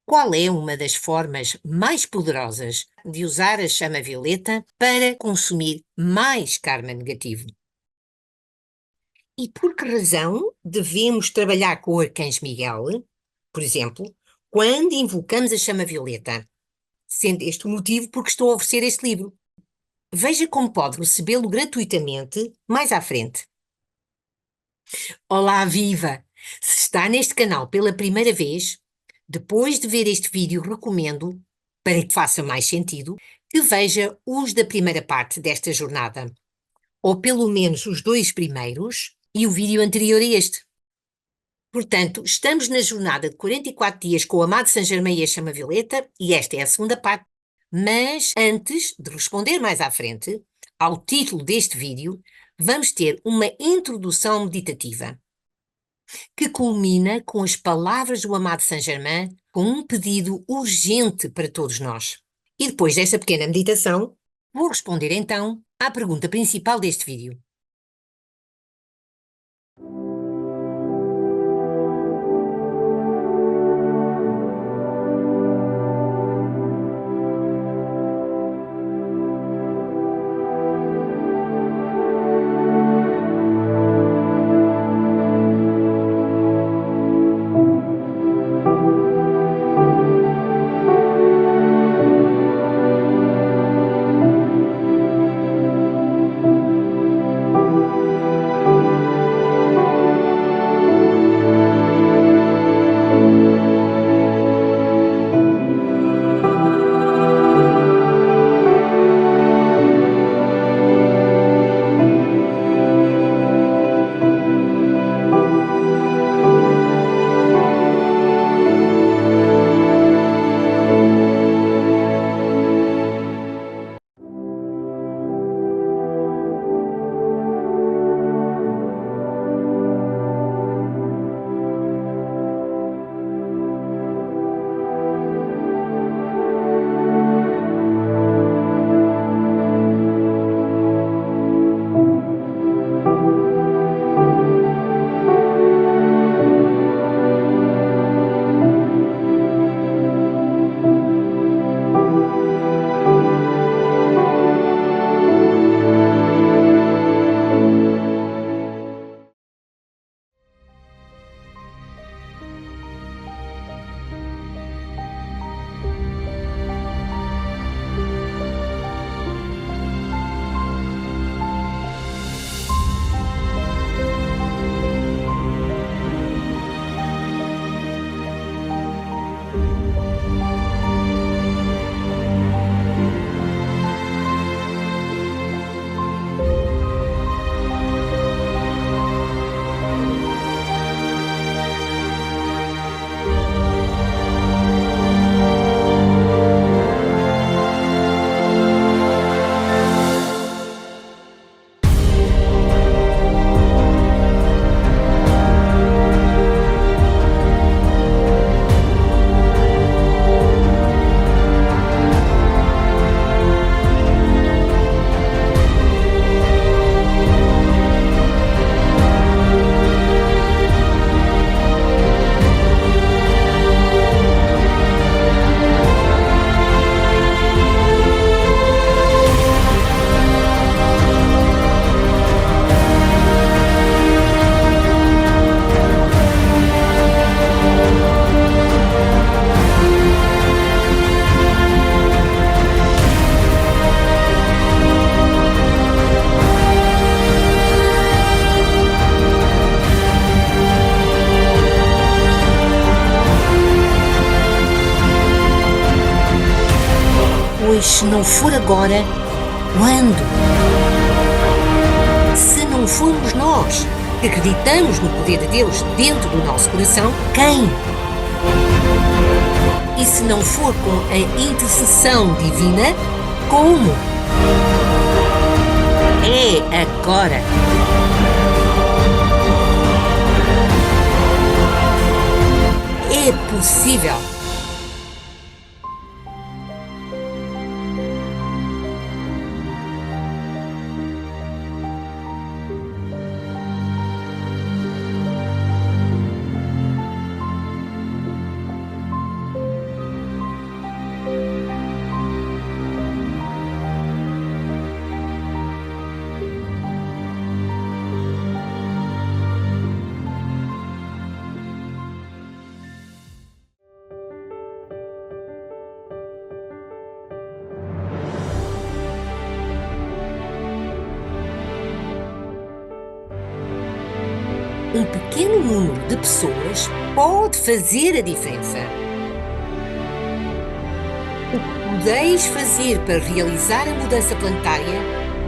Qual é uma das formas mais poderosas de usar a chama violeta para consumir mais karma negativo? E por que razão devemos trabalhar com o Arcanjo Miguel, por exemplo, quando invocamos a chama violeta? Sendo este o motivo porque estou a oferecer este livro. Veja como pode recebê-lo gratuitamente mais à frente. Olá, viva! Se está neste canal pela primeira vez, depois de ver este vídeo, recomendo, para que faça mais sentido, que veja os da primeira parte desta jornada, ou pelo menos os dois primeiros e o vídeo anterior a este. Portanto, estamos na jornada de 44 dias com o amado Saint Germain e a chama violeta, e esta é a segunda parte. Mas antes de responder mais à frente, ao título deste vídeo, vamos ter uma introdução meditativa que culmina com as palavras do amado Saint-Germain, com um pedido urgente para todos nós. E depois desta pequena meditação, vou responder então à pergunta principal deste vídeo. Pois se não for agora, quando? Se não formos nós que acreditamos no poder de Deus dentro do nosso coração, quem? E se não for com a intercessão divina, como? É agora. É possível. um pequeno número de pessoas pode fazer a diferença. O que podeis fazer para realizar a mudança planetária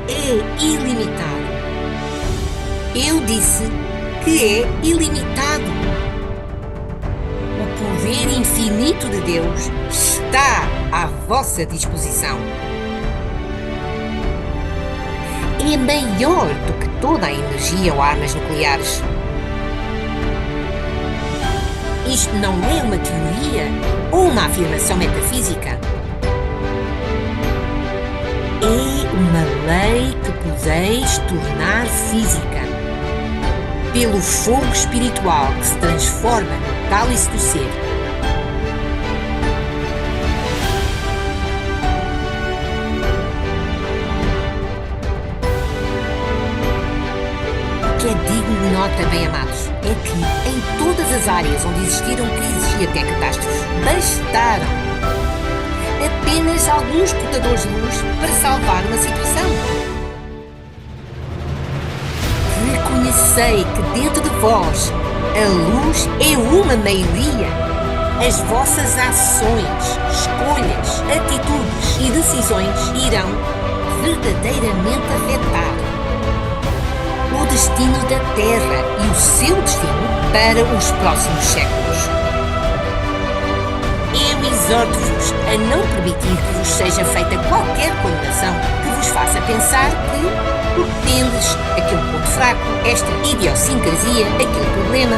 é ilimitado. Eu disse que é ilimitado. O poder infinito de Deus está à vossa disposição. É maior do que toda a energia ou armas nucleares. Isto não é uma teoria ou uma afirmação metafísica. É uma lei que podeis tornar física pelo fogo espiritual que se transforma no cálice do ser. O que é digno de nota, bem amados, é que em todas as áreas onde existiram crises e até catástrofes, bastaram apenas alguns portadores de luz para salvar uma situação. Reconhecei que dentro de vós a luz é uma maioria. As vossas ações, escolhas, atitudes e decisões irão verdadeiramente afetar o destino da Terra e o seu destino para os próximos séculos. Eu exorto-vos a não permitir que vos seja feita qualquer condenação que vos faça pensar que, porque tendes aquele ponto fraco, esta idiosincrasia, aquele problema,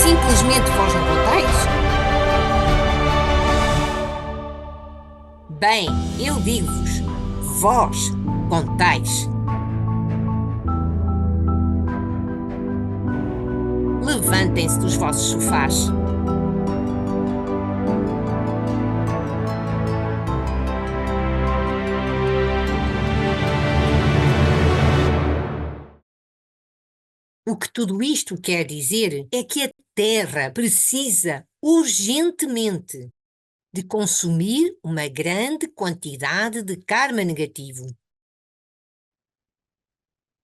simplesmente vós não contais? Bem, eu digo-vos, vós contais. Levantem-se dos vossos sofás. O que tudo isto quer dizer é que a Terra precisa urgentemente de consumir uma grande quantidade de karma negativo.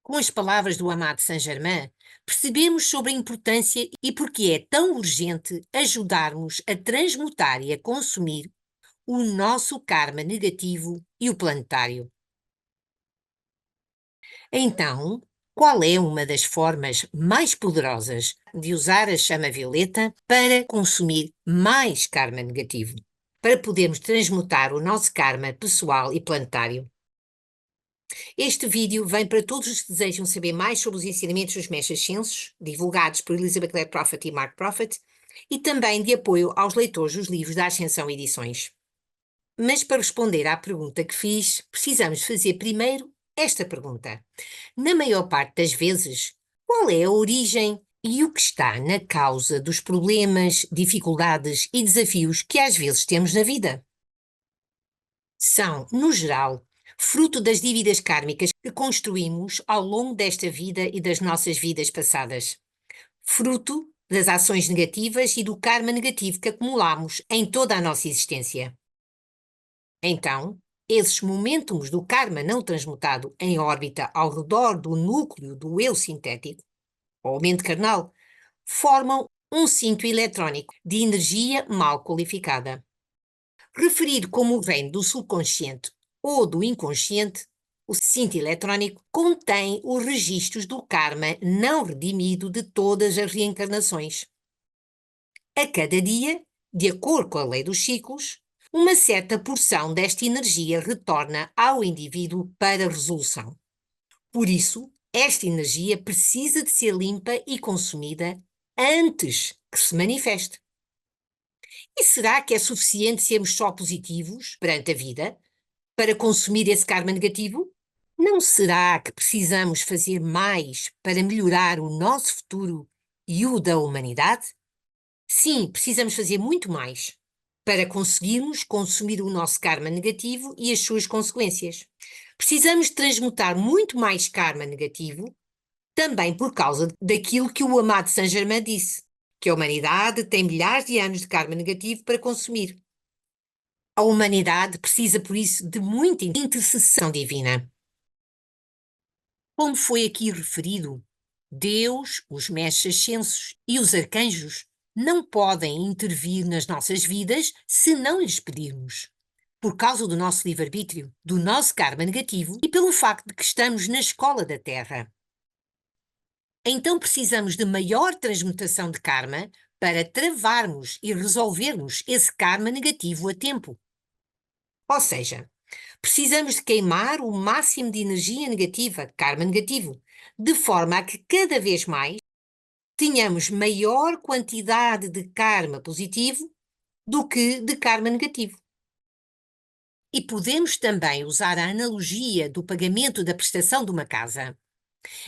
Com as palavras do amado Saint-Germain, percebemos sobre a importância e porque é tão urgente ajudarmos a transmutar e a consumir o nosso karma negativo e o planetário. Então, qual é uma das formas mais poderosas de usar a chama violeta para consumir mais karma negativo? Para podermos transmutar o nosso karma pessoal e planetário? Este vídeo vem para todos os que desejam saber mais sobre os ensinamentos dos Mestres Ascensos, divulgados por Elizabeth Clare Prophet e Mark Prophet, e também de apoio aos leitores dos livros da Ascensão Edições. Mas para responder à pergunta que fiz, precisamos fazer primeiro esta pergunta. Na maior parte das vezes, qual é a origem e o que está na causa dos problemas, dificuldades e desafios que às vezes temos na vida? São, no geral, fruto das dívidas kármicas que construímos ao longo desta vida e das nossas vidas passadas. Fruto das ações negativas e do karma negativo que acumulamos em toda a nossa existência. Então, esses momentos do karma não transmutado em órbita ao redor do núcleo do eu sintético, ou mente carnal, formam um cinto eletrónico de energia mal qualificada. Referido como o reino do subconsciente ou do inconsciente, o cinto eletrónico contém os registros do karma não redimido de todas as reencarnações. A cada dia, de acordo com a lei dos ciclos, uma certa porção desta energia retorna ao indivíduo para resolução. Por isso, esta energia precisa de ser limpa e consumida antes que se manifeste. E será que é suficiente sermos só positivos perante a vida para consumir esse karma negativo? Não será que precisamos fazer mais para melhorar o nosso futuro e o da humanidade? Sim, precisamos fazer muito mais para conseguirmos consumir o nosso karma negativo e as suas consequências. Precisamos transmutar muito mais karma negativo, também por causa daquilo que o amado Saint-Germain disse, que a humanidade tem milhares de anos de karma negativo para consumir. A humanidade precisa, por isso, de muita intercessão divina. Como foi aqui referido, Deus, os mestres ascensos e os arcanjos não podem intervir nas nossas vidas se não lhes pedirmos. Por causa do nosso livre-arbítrio, do nosso karma negativo e pelo facto de que estamos na escola da Terra. Então precisamos de maior transmutação de karma para travarmos e resolvermos esse karma negativo a tempo. Ou seja, precisamos de queimar o máximo de energia negativa, karma negativo, de forma a que cada vez mais tenhamos maior quantidade de karma positivo do que de karma negativo. E podemos também usar a analogia do pagamento da prestação de uma casa.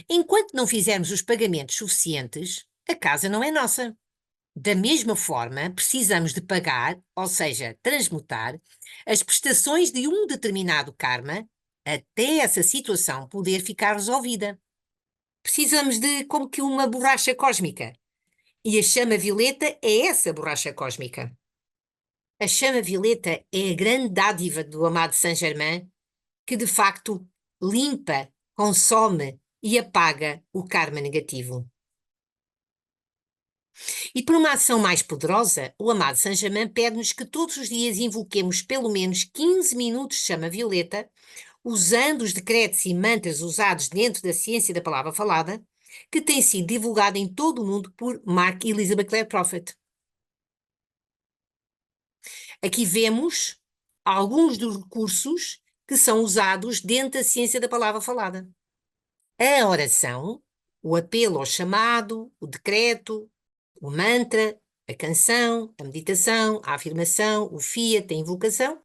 Enquanto não fizermos os pagamentos suficientes, a casa não é nossa. Da mesma forma, precisamos de pagar, ou seja, transmutar, as prestações de um determinado karma até essa situação poder ficar resolvida. Precisamos de como que uma borracha cósmica. E a chama violeta é essa borracha cósmica. A chama violeta é a grande dádiva do amado Saint-Germain, que de facto limpa, consome e apaga o karma negativo. E por uma ação mais poderosa, o amado Saint-Germain pede-nos que todos os dias invoquemos pelo menos 15 minutos de chama violeta, usando os decretos e mantras usados dentro da ciência da palavra falada, que tem sido divulgada em todo o mundo por Mark Elizabeth Clare Prophet. Aqui vemos alguns dos recursos que são usados dentro da ciência da palavra falada. A oração, o apelo ao chamado, o decreto, o mantra, a canção, a meditação, a afirmação, o fiat, a invocação,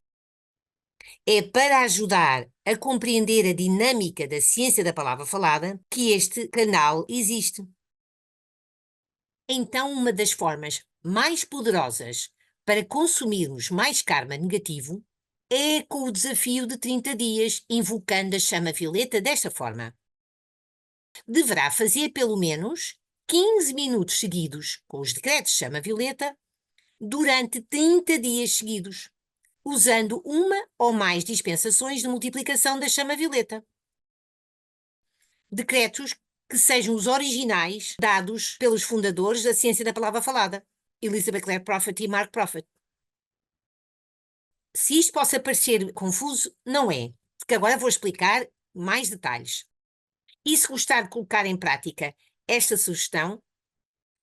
é para ajudar a compreender a dinâmica da ciência da palavra falada que este canal existe. Então, uma das formas mais poderosas para consumirmos mais karma negativo é com o desafio de 30 dias, invocando a chama violeta desta forma. Deverá fazer pelo menos 15 minutos seguidos com os decretos de chama violeta durante 30 dias seguidos, usando uma ou mais dispensações de multiplicação da chama violeta. Decretos que sejam os originais dados pelos fundadores da ciência da palavra falada, Elizabeth Clare Prophet e Mark Prophet. Se isto possa parecer confuso, não é, porque agora vou explicar mais detalhes. E se gostar de colocar em prática esta sugestão,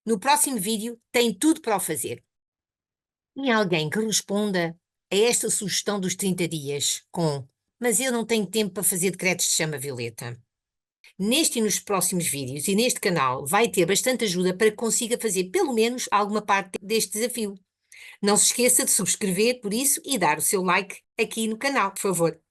no próximo vídeo tem tudo para o fazer. E alguém que responda a esta sugestão dos 30 dias com "mas eu não tenho tempo para fazer decretos de chama violeta". Neste e nos próximos vídeos e neste canal vai ter bastante ajuda para que consiga fazer pelo menos alguma parte deste desafio. Não se esqueça de subscrever por isso e dar o seu like aqui no canal, por favor.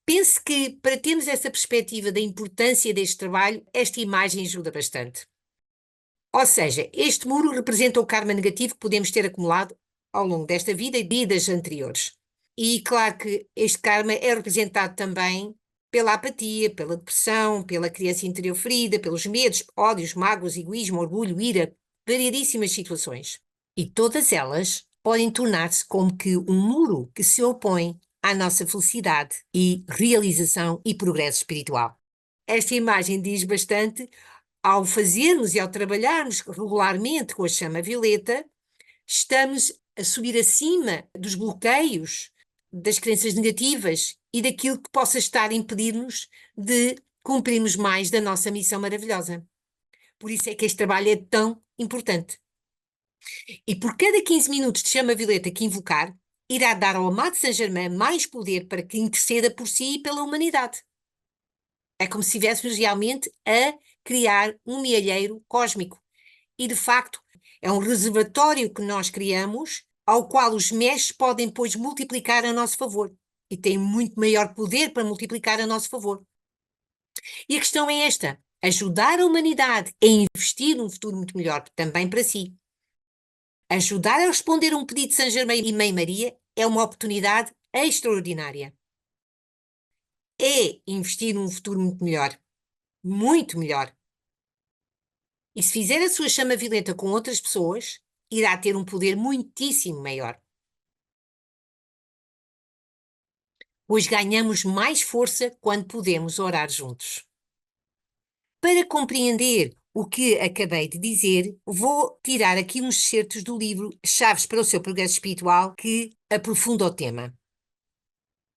Pense que, para termos essa perspectiva da importância deste trabalho, esta imagem ajuda bastante. Ou seja, este muro representa o karma negativo que podemos ter acumulado ao longo desta vida e de vidas anteriores. E claro que este karma é representado também pela apatia, pela depressão, pela criança interior ferida, pelos medos, ódios, mágoas, egoísmo, orgulho, ira, variedíssimas situações. E todas elas podem tornar-se como que um muro que se opõe à nossa felicidade e realização e progresso espiritual. Esta imagem diz bastante. Ao fazermos e ao trabalharmos regularmente com a chama violeta, estamos a subir acima dos bloqueios, das crenças negativas e daquilo que possa estar a impedir-nos de cumprirmos mais da nossa missão maravilhosa. Por isso é que este trabalho é tão importante. E por cada 15 minutos de chama violeta que invocar, irá dar ao amado Saint-Germain mais poder para que interceda por si e pela humanidade. É como se estivéssemos realmente a criar um mielheiro cósmico. E, de facto, é um reservatório que nós criamos, ao qual os mestres podem, depois, multiplicar a nosso favor. E têm muito maior poder para multiplicar a nosso favor. E a questão é esta: ajudar a humanidade a investir num futuro muito melhor, também para si. Ajudar a responder a um pedido de São Germain e Mãe Maria é uma oportunidade extraordinária. É investir num futuro muito melhor. Muito melhor. E se fizer a sua chama violenta com outras pessoas, irá ter um poder muitíssimo maior. pois ganhamos mais força quando podemos orar juntos. Para compreender o que acabei de dizer, vou tirar aqui uns excertos do livro Chaves para o seu Progresso Espiritual, que aprofunda o tema.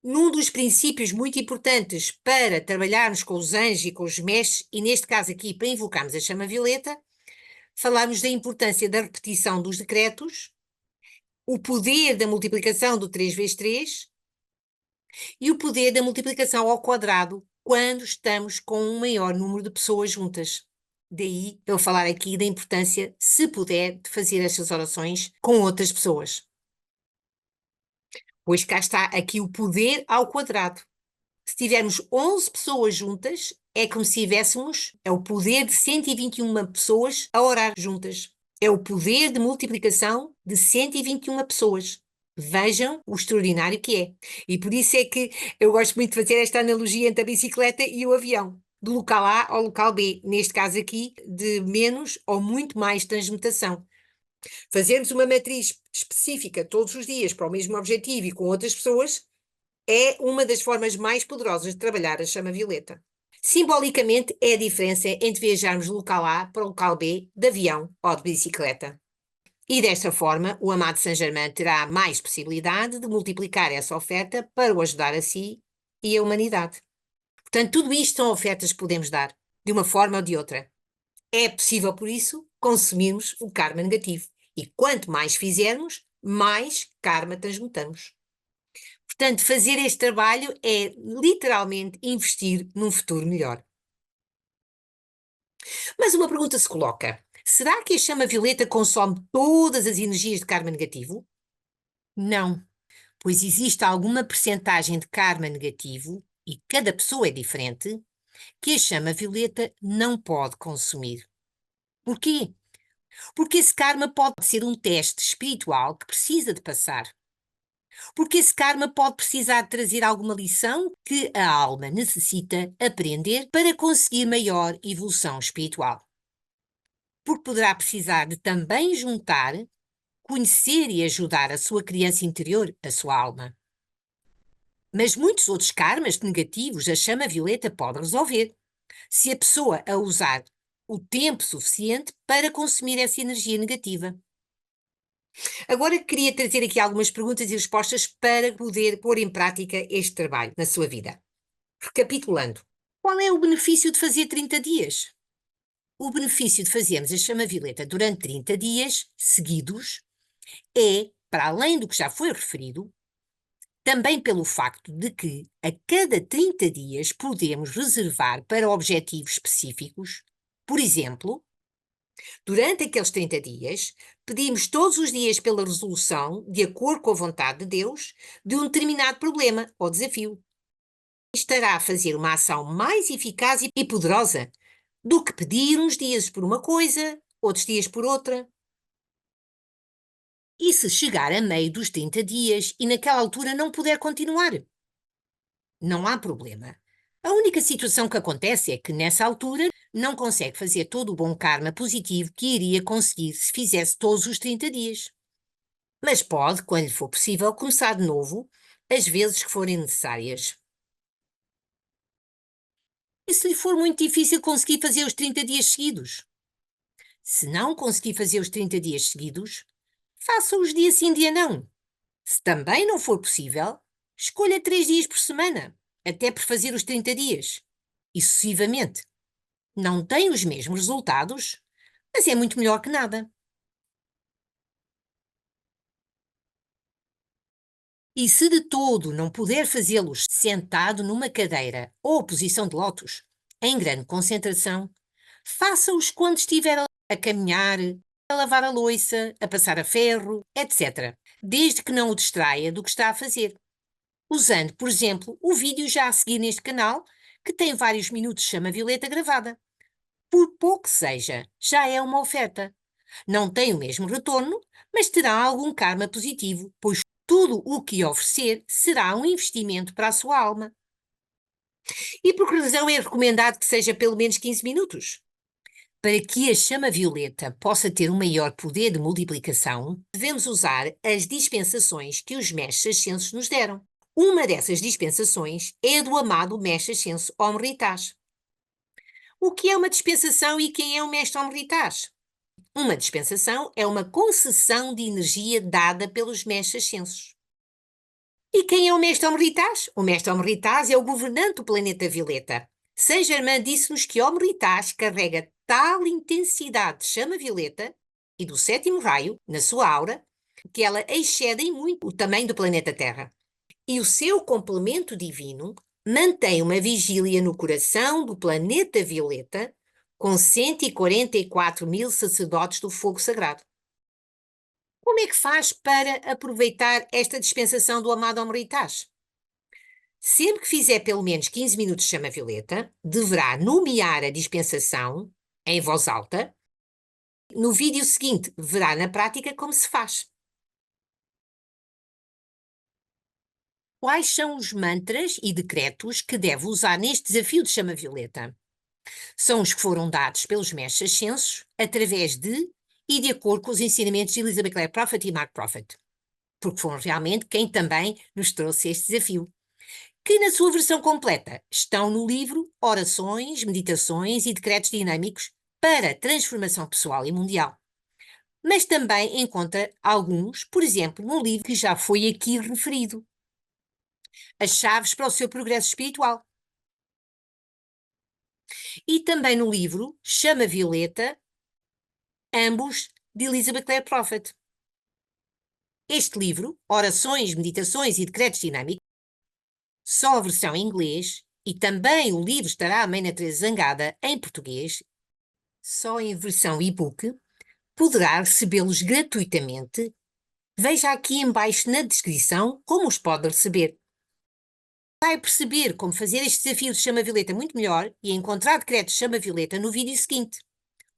Num dos princípios muito importantes para trabalharmos com os anjos e com os mestres, e neste caso aqui para invocarmos a chama violeta, falamos da importância da repetição dos decretos, o poder da multiplicação do 3 vezes 3 e o poder da multiplicação ao quadrado quando estamos com um maior número de pessoas juntas. Daí eu falar aqui da importância, se puder, de fazer estas orações com outras pessoas. Pois cá está aqui o poder ao quadrado. Se tivermos 11 pessoas juntas, é como se tivéssemos, é o poder de 121 pessoas a orar juntas. É o poder de multiplicação de 121 pessoas. Vejam o extraordinário que é. E por isso é que eu gosto muito de fazer esta analogia entre a bicicleta e o avião. Do local A ao local B, neste caso aqui, de menos ou muito mais transmutação. Fazermos uma matriz específica todos os dias para o mesmo objetivo e com outras pessoas é uma das formas mais poderosas de trabalhar a chama violeta. Simbolicamente, é a diferença entre viajarmos do local A para o local B de avião ou de bicicleta. E desta forma, o amado Saint-Germain terá mais possibilidade de multiplicar essa oferta para o ajudar a si e a humanidade. Portanto, tudo isto são ofertas que podemos dar, de uma forma ou de outra. É possível, por isso, consumirmos o karma negativo. E quanto mais fizermos, mais karma transmutamos. Portanto, fazer este trabalho é literalmente investir num futuro melhor. Mas uma pergunta se coloca: será que a chama violeta consome todas as energias de karma negativo? Não, pois existe alguma percentagem de karma negativo, e cada pessoa é diferente, que a chama violeta não pode consumir. Porquê? Porque esse karma pode ser um teste espiritual que precisa de passar. Porque esse karma pode precisar de trazer alguma lição que a alma necessita aprender para conseguir maior evolução espiritual. Porque poderá precisar de também juntar, conhecer e ajudar a sua criança interior, a sua alma. Mas muitos outros karmas negativos a chama violeta pode resolver, se a pessoa a usar o tempo suficiente para consumir essa energia negativa. Agora queria trazer aqui algumas perguntas e respostas para poder pôr em prática este trabalho na sua vida. Recapitulando, qual é o benefício de fazer 30 dias? O benefício de fazermos a chama violeta durante 30 dias seguidos é, para além do que já foi referido, também pelo facto de que a cada 30 dias podemos reservar para objetivos específicos. Por exemplo, durante aqueles 30 dias, pedimos todos os dias pela resolução, de acordo com a vontade de Deus, de um determinado problema ou desafio. Estará a fazer uma ação mais eficaz e poderosa do que pedir uns dias por uma coisa, outros dias por outra. E se chegar a meio dos 30 dias e naquela altura não puder continuar? Não há problema. A única situação que acontece é que nessa altura não consegue fazer todo o bom karma positivo que iria conseguir se fizesse todos os 30 dias. Mas pode, quando lhe for possível, começar de novo, as vezes que forem necessárias. E se lhe for muito difícil conseguir fazer os 30 dias seguidos? Se não conseguir fazer os 30 dias seguidos, faça-os dia sim, dia não. Se também não for possível, escolha 3 dias por semana, até por fazer os 30 dias. E sucessivamente. Não tem os mesmos resultados, mas é muito melhor que nada. E se de todo não puder fazê-los sentado numa cadeira ou posição de lótus, em grande concentração, faça-os quando estiver a caminhar, a lavar a louça, a passar a ferro, etc. Desde que não o distraia do que está a fazer. Usando, por exemplo, o vídeo já a seguir neste canal, que tem vários minutos de chama violeta gravada. Por pouco que seja, já é uma oferta. Não tem o mesmo retorno, mas terá algum karma positivo, pois tudo o que oferecer será um investimento para a sua alma. E por que razão é recomendado que seja pelo menos 15 minutos? Para que a chama violeta possa ter um maior poder de multiplicação, devemos usar as dispensações que os mestres ascensos nos deram. Uma dessas dispensações é a do amado mestre Ascenso Omritas. O que é uma dispensação e quem é o mestre Omritas? Uma dispensação é uma concessão de energia dada pelos mestres ascensos. E quem é o mestre Omritas? O mestre Omritas é o governante do planeta Violeta. Saint Germain disse-nos que Omritas carrega tal intensidade de chama violeta e do sétimo raio na sua aura que ela excede em muito o tamanho do planeta Terra. E o seu complemento divino mantém uma vigília no coração do planeta Violeta com 144 mil sacerdotes do fogo sagrado. Como é que faz para aproveitar esta dispensação do amado Omritas? Sempre que fizer pelo menos 15 minutos de chama violeta, deverá nomear a dispensação em voz alta. No vídeo seguinte, verá na prática como se faz. Quais são os mantras e decretos que deve usar neste desafio de chama violeta? São os que foram dados pelos mestres ascensos através de e de acordo com os ensinamentos de Elizabeth Clare Prophet e Mark Prophet, porque foram realmente quem também nos trouxe este desafio, que na sua versão completa estão no livro Orações, Meditações e Decretos Dinâmicos para Transformação Pessoal e Mundial. Mas também encontra alguns, por exemplo, no livro que já foi aqui referido, As Chaves para o Seu Progresso Espiritual. E também no livro Chama Violeta, ambos de Elizabeth Clare Prophet. Este livro, Orações, Meditações e Decretos Dinâmicos, só a versão em inglês, e também o livro estará a Maina Teresa Zangada em português, só em versão e-book, poderá recebê-los gratuitamente. Veja aqui embaixo na descrição como os pode receber. Vai perceber como fazer este desafio de chama violeta muito melhor e encontrar decretos de chama violeta no vídeo seguinte,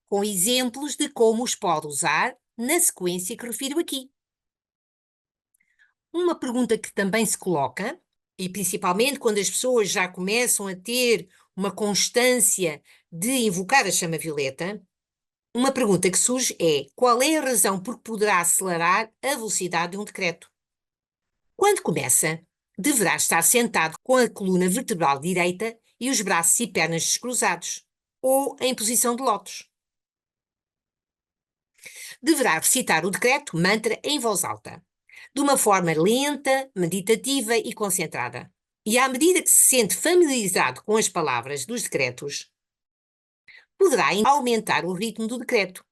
com exemplos de como os pode usar na sequência que refiro aqui. Uma pergunta que também se coloca, e principalmente quando as pessoas já começam a ter uma constância de invocar a chama violeta, uma pergunta que surge é: qual é a razão por que poderá acelerar a velocidade de um decreto? Quando começa, deverá estar sentado com a coluna vertebral direita e os braços e pernas descruzados, ou em posição de lótus. Deverá recitar o decreto mantra em voz alta, de uma forma lenta, meditativa e concentrada. E à medida que se sente familiarizado com as palavras dos decretos, poderá aumentar o ritmo do decreto,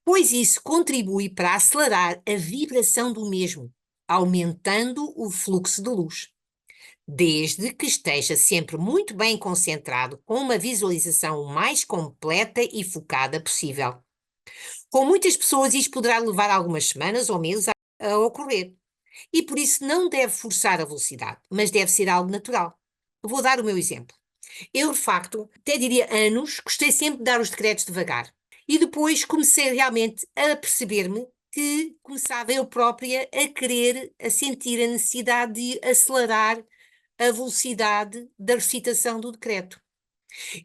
pois isso contribui para acelerar a vibração do mesmo, aumentando o fluxo de luz. Desde que esteja sempre muito bem concentrado, com uma visualização o mais completa e focada possível. Com muitas pessoas, isto poderá levar algumas semanas ou meses a ocorrer. E por isso não deve forçar a velocidade, mas deve ser algo natural. Vou dar o meu exemplo. Eu, de facto, até diria anos, gostei sempre de dar os decretos devagar. E depois comecei realmente a perceber-me que começava eu própria a querer, a sentir a necessidade de acelerar a velocidade da recitação do decreto.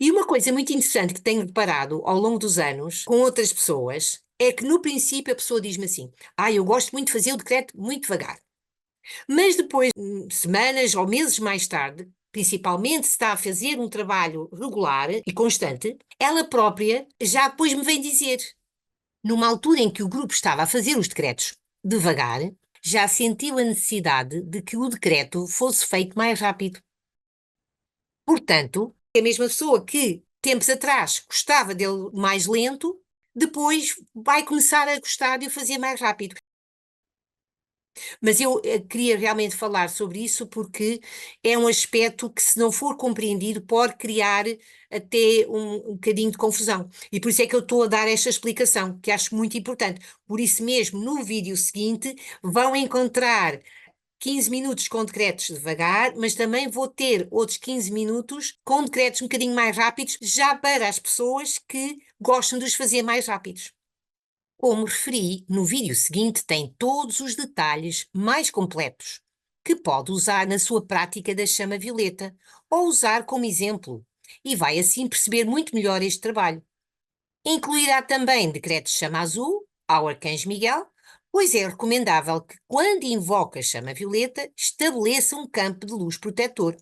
E uma coisa muito interessante que tenho reparado ao longo dos anos com outras pessoas é que no princípio a pessoa diz-me assim: eu gosto muito de fazer o decreto muito devagar. Mas depois, semanas ou meses mais tarde, principalmente se está a fazer um trabalho regular e constante, ela própria já depois me vem dizer, numa altura em que o grupo estava a fazer os decretos devagar, já sentiu a necessidade de que o decreto fosse feito mais rápido. Portanto, é a mesma pessoa que tempos atrás gostava dele mais lento, depois vai começar a gostar de o fazer mais rápido. Mas eu queria realmente falar sobre isso porque é um aspecto que, se não for compreendido, pode criar até um bocadinho de confusão. E por isso é que eu estou a dar esta explicação, que acho muito importante. Por isso mesmo, no vídeo seguinte, vão encontrar 15 minutos com decretos devagar, mas também vou ter outros 15 minutos com decretos um bocadinho mais rápidos, já para as pessoas que gostam de os fazer mais rápidos. Como referi, no vídeo seguinte tem todos os detalhes mais completos que pode usar na sua prática da chama violeta ou usar como exemplo, e vai assim perceber muito melhor este trabalho. Incluirá também decretos de chama azul ao Arcanjo Miguel Pois é recomendável que, quando invoca a chama violeta, estabeleça um campo de luz protetor.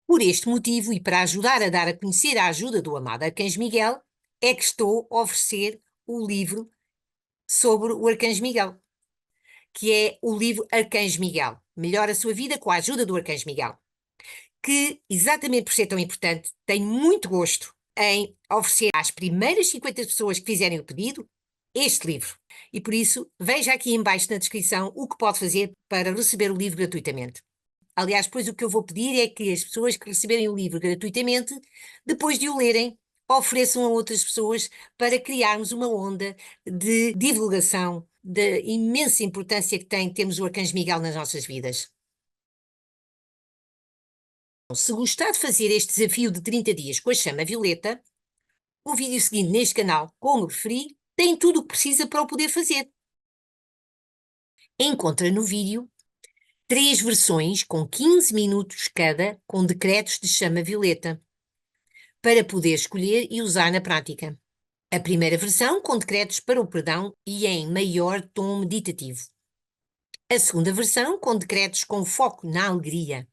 Por este motivo, e para ajudar a dar a conhecer a ajuda do amado Arcanjo Miguel, é que estou a oferecer o livro sobre o Arcanjo Miguel, que é o livro Arcanjo Miguel. Melhora a sua vida com a ajuda do Arcanjo Miguel. Que, exatamente por ser tão importante, tenho muito gosto em oferecer às primeiras 50 pessoas que fizerem o pedido este livro. E por isso, veja aqui em baixo na descrição o que pode fazer para receber o livro gratuitamente. Aliás, depois o que eu vou pedir é que as pessoas que receberem o livro gratuitamente, depois de o lerem, ofereçam a outras pessoas para criarmos uma onda de divulgação da imensa importância que tem termos o Arcanjo Miguel nas nossas vidas. Se gostar de fazer este desafio de 30 dias com a chama violeta, o vídeo seguinte neste canal, como referi, tem tudo o que precisa para o poder fazer. Encontra no vídeo 3 versões com 15 minutos cada com decretos de chama violeta, para poder escolher e usar na prática. A primeira versão com decretos para o perdão e em maior tom meditativo. A segunda versão com decretos com foco na alegria.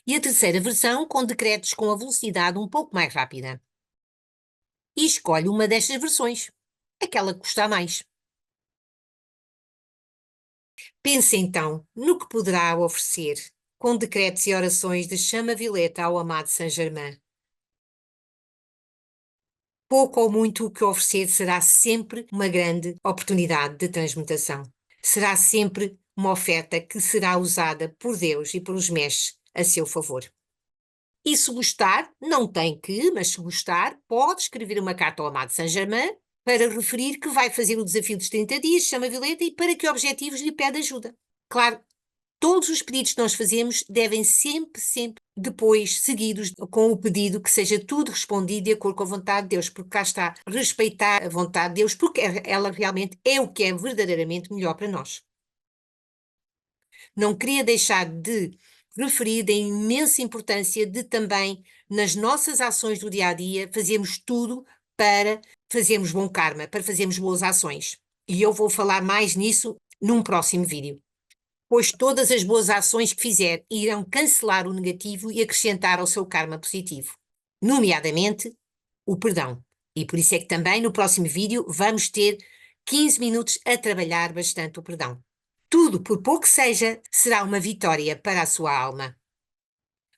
E a terceira versão com decretos com a velocidade um pouco mais rápida. E escolhe uma destas versões, aquela que gostar mais. Pense então no que poderá oferecer com decretos e orações de chama violeta ao amado Saint-Germain. Pouco ou muito o que oferecer será sempre uma grande oportunidade de transmutação. Será sempre uma oferta que será usada por Deus e pelos mestres a seu favor. E se gostar, não tem que, mas se gostar, pode escrever uma carta ao amado Saint-Germain para referir que vai fazer o desafio dos 30 dias, chama violeta, e para que objetivos lhe pede ajuda. Claro, todos os pedidos que nós fazemos devem sempre, depois seguidos com o pedido que seja tudo respondido de acordo com a vontade de Deus, porque cá está, respeitar a vontade de Deus, porque ela realmente é o que é verdadeiramente melhor para nós. Não queria deixar de referir da imensa importância de também, nas nossas ações do dia a dia, fazermos tudo para fazermos bom karma, para fazermos boas ações. E eu vou falar mais nisso num próximo vídeo. Pois todas as boas ações que fizer irão cancelar o negativo e acrescentar ao seu karma positivo, nomeadamente o perdão. E por isso é que também no próximo vídeo vamos ter 15 minutos a trabalhar bastante o perdão. Tudo, por pouco que seja, será uma vitória para a sua alma.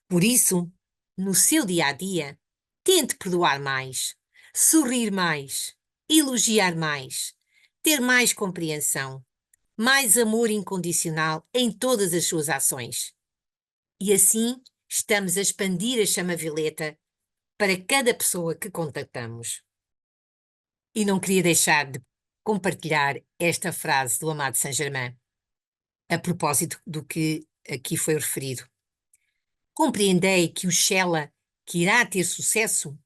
Por isso, no seu dia a dia, tente perdoar mais, sorrir mais, elogiar mais, ter mais compreensão, mais amor incondicional em todas as suas ações. E assim estamos a expandir a chama violeta para cada pessoa que contactamos. E não queria deixar de compartilhar esta frase do amado Saint-Germain, a propósito do que aqui foi referido. Compreendei que o Shela que irá ter sucesso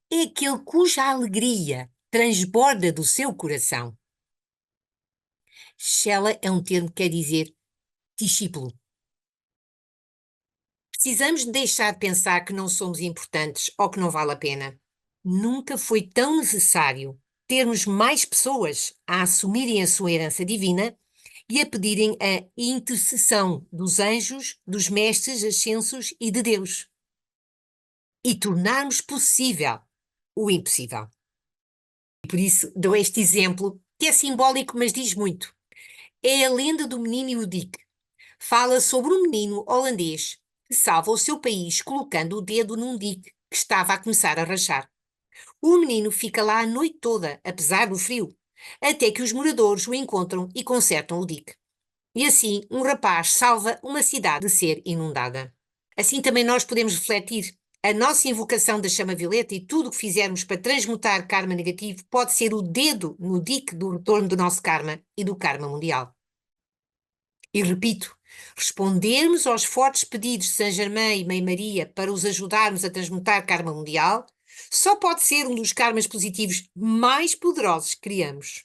é aquele cuja alegria transborda do seu coração. Shela é um termo que quer dizer discípulo. Precisamos deixar de pensar que não somos importantes ou que não vale a pena. Nunca foi tão necessário termos mais pessoas a assumirem a sua herança divina e a pedirem a intercessão dos anjos, dos mestres ascensos e de Deus. E tornarmos possível o impossível. E por isso dou este exemplo, que é simbólico, mas diz muito. É a lenda do menino e o dique. Fala sobre um menino holandês que salva o seu país colocando o dedo num dique que estava a começar a rachar. O menino fica lá a noite toda, apesar do frio, até que os moradores o encontram e consertam o dique. E assim, um rapaz salva uma cidade de ser inundada. Assim também nós podemos refletir. A nossa invocação da chama violeta e tudo o que fizermos para transmutar karma negativo pode ser o dedo no dique do retorno do nosso karma e do karma mundial. E repito, respondermos aos fortes pedidos de Saint-Germain e Mãe Maria para os ajudarmos a transmutar karma mundial só pode ser um dos karmas positivos mais poderosos que criamos.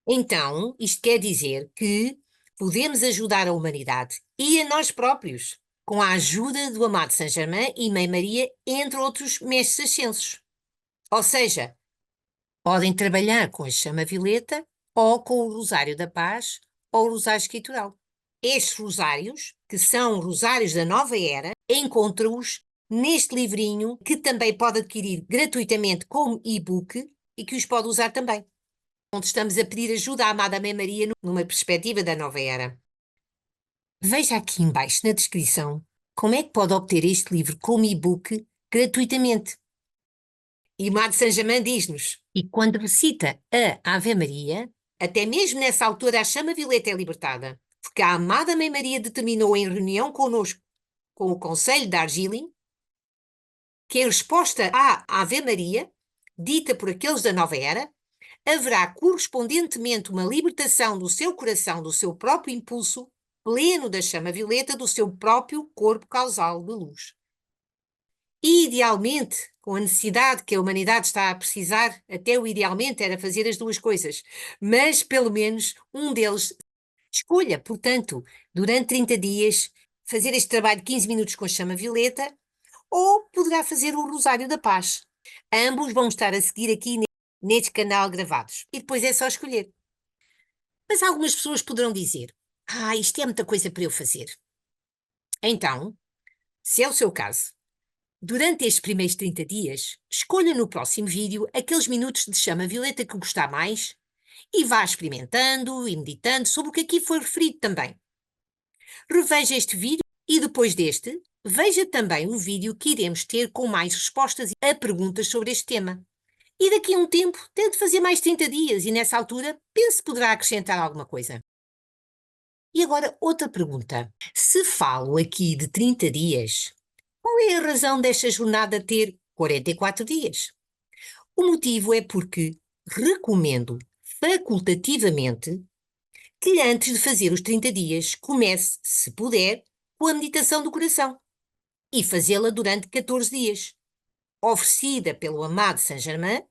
Então, isto quer dizer que podemos ajudar a humanidade e a nós próprios, com a ajuda do amado Saint-Germain e Mãe Maria, entre outros mestres ascensos. Ou seja, podem trabalhar com a chama violeta ou com o Rosário da Paz ou o Rosário Escritural. Estes rosários, que são rosários da nova era, encontra-os neste livrinho, que também pode adquirir gratuitamente como e-book e que os pode usar também. Onde estamos a pedir ajuda à amada Mãe Maria numa perspectiva da nova era. Veja aqui embaixo na descrição como é que pode obter este livro como e-book gratuitamente. E Madre Saint-Germain diz-nos, e quando recita a Ave Maria, até mesmo nessa altura a chama violeta é libertada, porque a amada Mãe Maria determinou em reunião connosco, com o Conselho de Argilim, que em resposta à Ave Maria, dita por aqueles da nova era, haverá correspondentemente uma libertação do seu coração, do seu próprio impulso, pleno da chama violeta do seu próprio corpo causal de luz. E, idealmente, com a necessidade que a humanidade está a precisar, até o idealmente era fazer as duas coisas, mas pelo menos um deles escolha, portanto, durante 30 dias, fazer este trabalho de 15 minutos com a chama violeta, ou poderá fazer o Rosário da Paz. Ambos vão estar a seguir aqui neste canal gravados. E depois é só escolher. Mas algumas pessoas poderão dizer: isto é muita coisa para eu fazer. Então, se é o seu caso, durante estes primeiros 30 dias, escolha no próximo vídeo aqueles minutos de chama violeta que gostar mais e vá experimentando e meditando sobre o que aqui foi referido também. Reveja este vídeo e depois deste, veja também o vídeo que iremos ter com mais respostas a perguntas sobre este tema. E daqui a um tempo, tente fazer mais 30 dias e nessa altura, pense se poderá acrescentar alguma coisa. E agora outra pergunta. Se falo aqui de 30 dias, qual é a razão desta jornada ter 44 dias? O motivo é porque recomendo facultativamente que antes de fazer os 30 dias comece, se puder, com a meditação do coração e fazê-la durante 14 dias, oferecida pelo amado Saint-Germain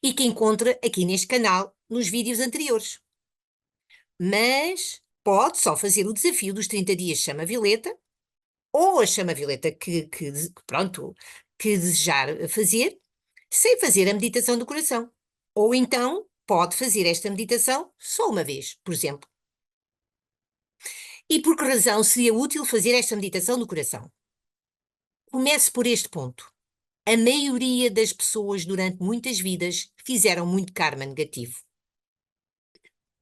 e que encontra aqui neste canal nos vídeos anteriores. Mas pode só fazer o desafio dos 30 dias chama violeta ou a chama violeta que desejar fazer, sem fazer a meditação do coração. Ou então pode fazer esta meditação só uma vez, por exemplo. E por que razão seria útil fazer esta meditação do coração? Comece por este ponto. A maioria das pessoas durante muitas vidas fizeram muito karma negativo.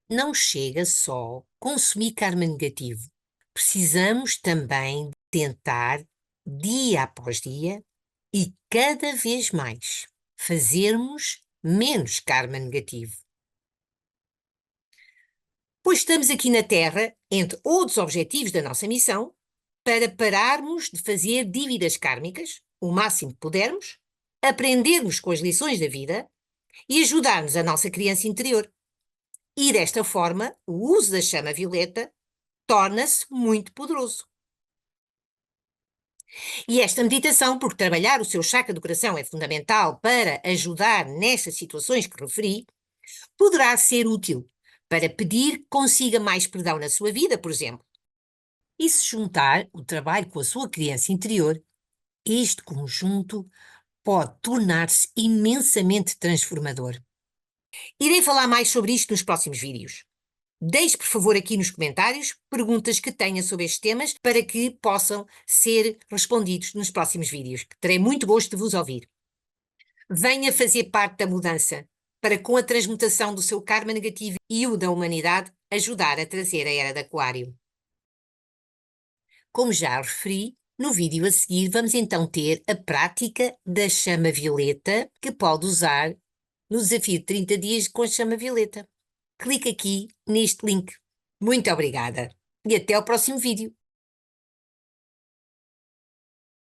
Não chega só consumir karma negativo. Precisamos também tentar, dia após dia, e cada vez mais, fazermos menos karma negativo. Pois estamos aqui na Terra, entre outros objetivos da nossa missão, para pararmos de fazer dívidas kármicas, o máximo que pudermos, aprendermos com as lições da vida e ajudarmos a nossa criança interior. E desta forma, o uso da chama violeta torna-se muito poderoso. E esta meditação, porque trabalhar o seu chakra do coração é fundamental para ajudar nestas situações que referi, poderá ser útil para pedir que consiga mais perdão na sua vida, por exemplo. E se juntar o trabalho com a sua criança interior, este conjunto pode tornar-se imensamente transformador. Irei falar mais sobre isto nos próximos vídeos. Deixe, por favor, aqui nos comentários perguntas que tenha sobre estes temas para que possam ser respondidos nos próximos vídeos, que terei muito gosto de vos ouvir. Venha fazer parte da mudança, para com a transmutação do seu karma negativo e o da humanidade, ajudar a trazer a Era de Aquário. Como já referi, no vídeo a seguir vamos então ter a prática da chama violeta que pode usar no desafio de 30 dias com a chama violeta. Clique aqui neste link. Muito obrigada e até ao próximo vídeo.